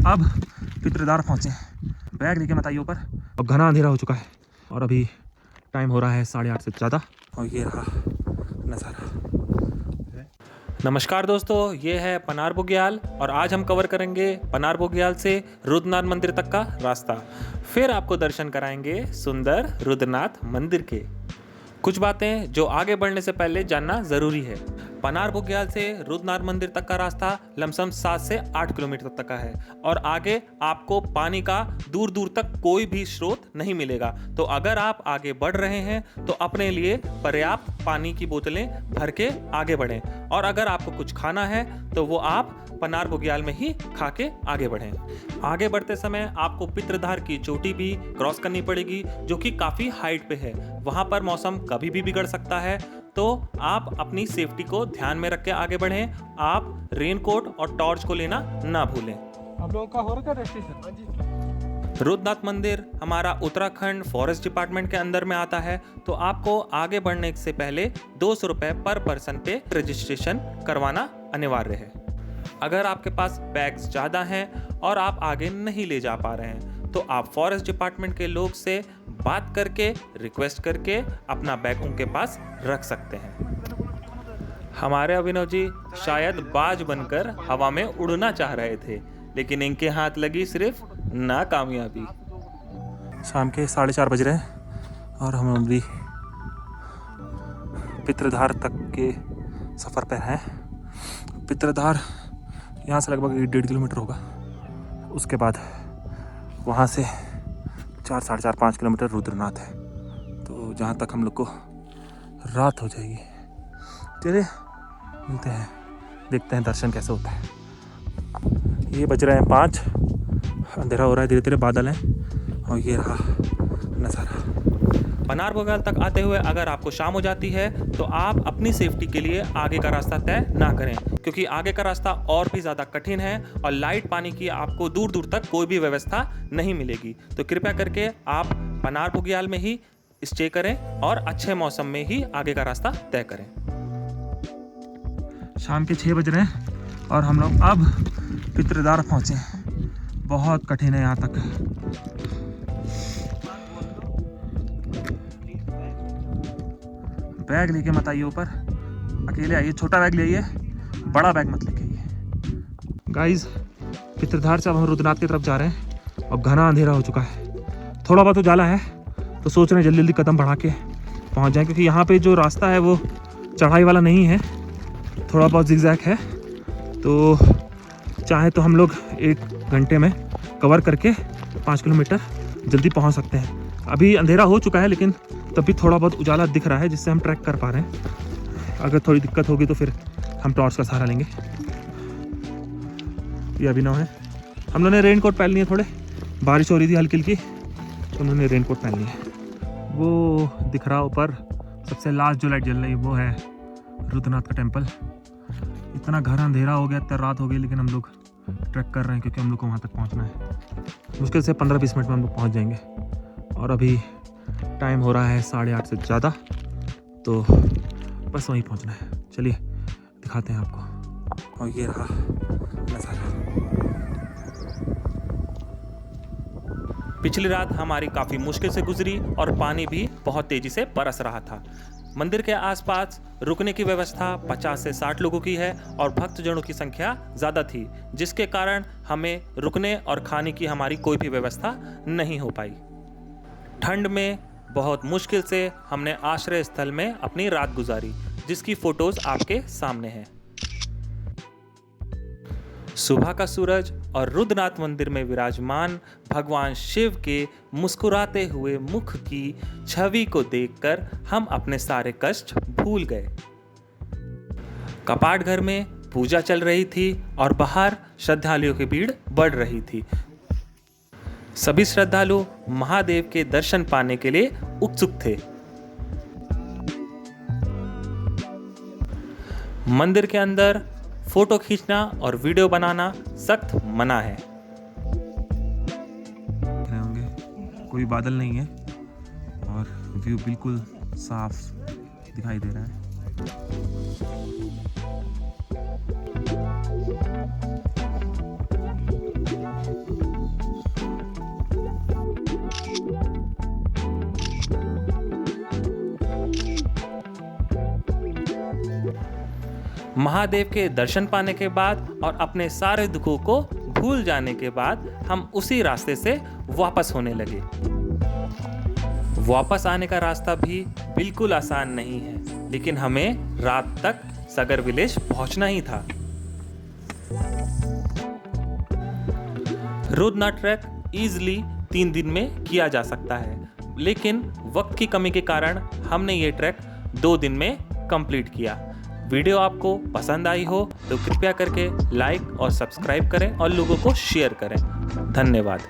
अब पितृद्वार पहुँचे। बैग लेके मत आइए ऊपर। अब घना अंधेरा हो चुका है और अभी टाइम हो रहा है 8:30 से ज़्यादा और ये रहा नज़ारा। नमस्कार दोस्तों, ये है पनार बुग्याल और आज हम कवर करेंगे पनार बुग्याल से रुद्रनाथ मंदिर तक का रास्ता। फिर आपको दर्शन कराएंगे सुंदर रुद्रनाथ मंदिर के। कुछ बातें जो आगे बढ़ने से पहले जानना ज़रूरी है। पनार बुग्याल से रुद्रनाथ मंदिर तक का रास्ता लमसम 7 से 8 किलोमीटर तक का है और आगे आपको पानी का दूर दूर तक कोई भी स्रोत नहीं मिलेगा। तो अगर आप आगे बढ़ रहे हैं तो अपने लिए पर्याप्त पानी की बोतलें भर के आगे बढ़ें और अगर आपको कुछ खाना है तो वो आप पनार बुग्याल में ही खा के आगे बढ़ें। आगे बढ़ते समय आपको पितृद्वार की चोटी भी क्रॉस करनी पड़ेगी जो कि काफ़ी हाइट पे है। वहाँ पर मौसम कभी भी बिगड़ सकता है, तो आप अपनी सेफ्टी को ध्यान में रख के आगे बढ़ें। आप रेनकोट और टॉर्च को लेना ना भूलें। आप लोगों का हो रखा रजिस्ट्रेशन? रुद्रनाथ मंदिर हमारा उत्तराखंड फॉरेस्ट डिपार्टमेंट के अंदर में आता है, तो आपको आगे बढ़ने से पहले 200 रुपये पर पर्सन पे रजिस्ट्रेशन करवाना अनिवार्य है। अगर आपके पास बैग्स ज़्यादा हैं और आप आगे नहीं ले जा पा रहे हैं तो आप फॉरेस्ट डिपार्टमेंट के लोग से बात करके रिक्वेस्ट करके अपना बैग उनके पास रख सकते हैं। हमारे अभिनव जी शायद बाज बनकर हवा में उड़ना चाह रहे थे, लेकिन इनके हाथ लगी सिर्फ नाकामयाबी। शाम के 4:30 बज रहे हैं और हम अभी पितृद्वार तक के सफ़र पर हैं। पितृद्वार यहाँ से लगभग 1.5 किलोमीटर होगा। उसके बाद वहाँ से 4, 4.5, 5 किलोमीटर रुद्रनाथ है, तो जहाँ तक हम लोग को रात हो जाएगी। चलिए मिलते हैं, देखते हैं दर्शन कैसे होता है। ये बज रहे हैं 5, अंधेरा हो रहा है धीरे धीरे, बादल हैं और ये रहा नज़ारा। पनार बुग्याल तक आते हुए अगर आपको शाम हो जाती है तो आप अपनी सेफ्टी के लिए आगे का रास्ता तय ना करें, क्योंकि आगे का रास्ता और भी ज़्यादा कठिन है और लाइट पानी की आपको दूर दूर तक कोई भी व्यवस्था नहीं मिलेगी। तो कृपया करके आप पनार बुग्याल में ही स्टे करें और अच्छे मौसम में ही आगे का रास्ता तय करें। शाम के 6 बज रहे हैं और हम लोग अब पितृद्वार पहुँचे। बहुत कठिन है यहाँ तक। बैग लेके मत आइए ऊपर, अकेले आइए। छोटा बैग ले आइए, बड़ा बैग मत लेके आइए। गाइस, पितृद्वार से अब हम रुद्रनाथ की तरफ जा रहे हैं। अब घना अंधेरा हो चुका है, थोड़ा बहुत उजाला है, तो सोच रहे हैं जल्दी जल्दी कदम बढ़ा के पहुंच जाएं, क्योंकि यहाँ पे जो रास्ता है वो चढ़ाई वाला नहीं है, थोड़ा बहुत जिगजैग है। तो चाहे तो हम लोग 1 घंटे में कवर करके 5 किलोमीटर जल्दी पहुँच सकते हैं। अभी अंधेरा हो चुका है लेकिन तब भी थोड़ा बहुत उजाला दिख रहा है जिससे हम ट्रैक कर पा रहे हैं। अगर थोड़ी दिक्कत होगी तो फिर हम टॉर्च का सहारा लेंगे। ये अभिनव है, हम लोगों ने रेनकोट पहन लिए। थोड़े बारिश हो रही थी हल्की हल्की, तो उन्होंने रेनकोट पहन लिए। वो दिख रहा ऊपर सबसे लास्ट जो लाइट जल रही वो है रुद्रनाथ का टेम्पल। इतना घना अंधेरा हो गया, इतना रात हो गई, लेकिन हम लोग ट्रैक कर रहे हैं क्योंकि हम लोग को वहाँ तक पहुँचना है। मुश्किल से 15-20 मिनट में हम लोग पहुँच जाएंगे और अभी टाइम हो रहा है 8:30 से ज़्यादा, तो बस वहीं पहुंचना है। चलिए दिखाते हैं आपको। और ये रहा नज़ारा। पिछली रात हमारी काफ़ी मुश्किल से गुजरी और पानी भी बहुत तेज़ी से बरस रहा था। मंदिर के आसपास रुकने की व्यवस्था 50 से 60 लोगों की है और भक्तजनों की संख्या ज़्यादा थी, जिसके कारण हमें रुकने और खाने की हमारी कोई भी व्यवस्था नहीं हो पाई। ठंड में बहुत मुश्किल से हमने आश्रय स्थल में अपनी रात गुजारी, जिसकी फोटोज आपके सामने हैं। सुबह का सूरज और रुद्रनाथ मंदिर में विराजमान भगवान शिव के मुस्कुराते हुए मुख की छवि को देखकर हम अपने सारे कष्ट भूल गए। कपाट घर में पूजा चल रही थी और बाहर श्रद्धालुओं की भीड़ बढ़ रही थी। सभी श्रद्धालु महादेव के दर्शन पाने के लिए उत्सुक थे। मंदिर के अंदर फोटो खींचना और वीडियो बनाना सख्त मना है। कोई बादल नहीं है और व्यू बिल्कुल साफ दिखाई दे रहा है। महादेव के दर्शन पाने के बाद और अपने सारे दुखों को भूल जाने के बाद हम उसी रास्ते से वापस होने लगे। वापस आने का रास्ता भी बिल्कुल आसान नहीं है, लेकिन हमें रात तक सगर विलेज पहुंचना ही था। रुद्रनाथ ट्रैक इजीली 3 दिन में किया जा सकता है, लेकिन वक्त की कमी के कारण हमने ये ट्रैक 2 दिन में कंप्लीट किया। वीडियो आपको पसंद आई हो तो कृपया करके लाइक और सब्सक्राइब करें और लोगों को शेयर करें। धन्यवाद।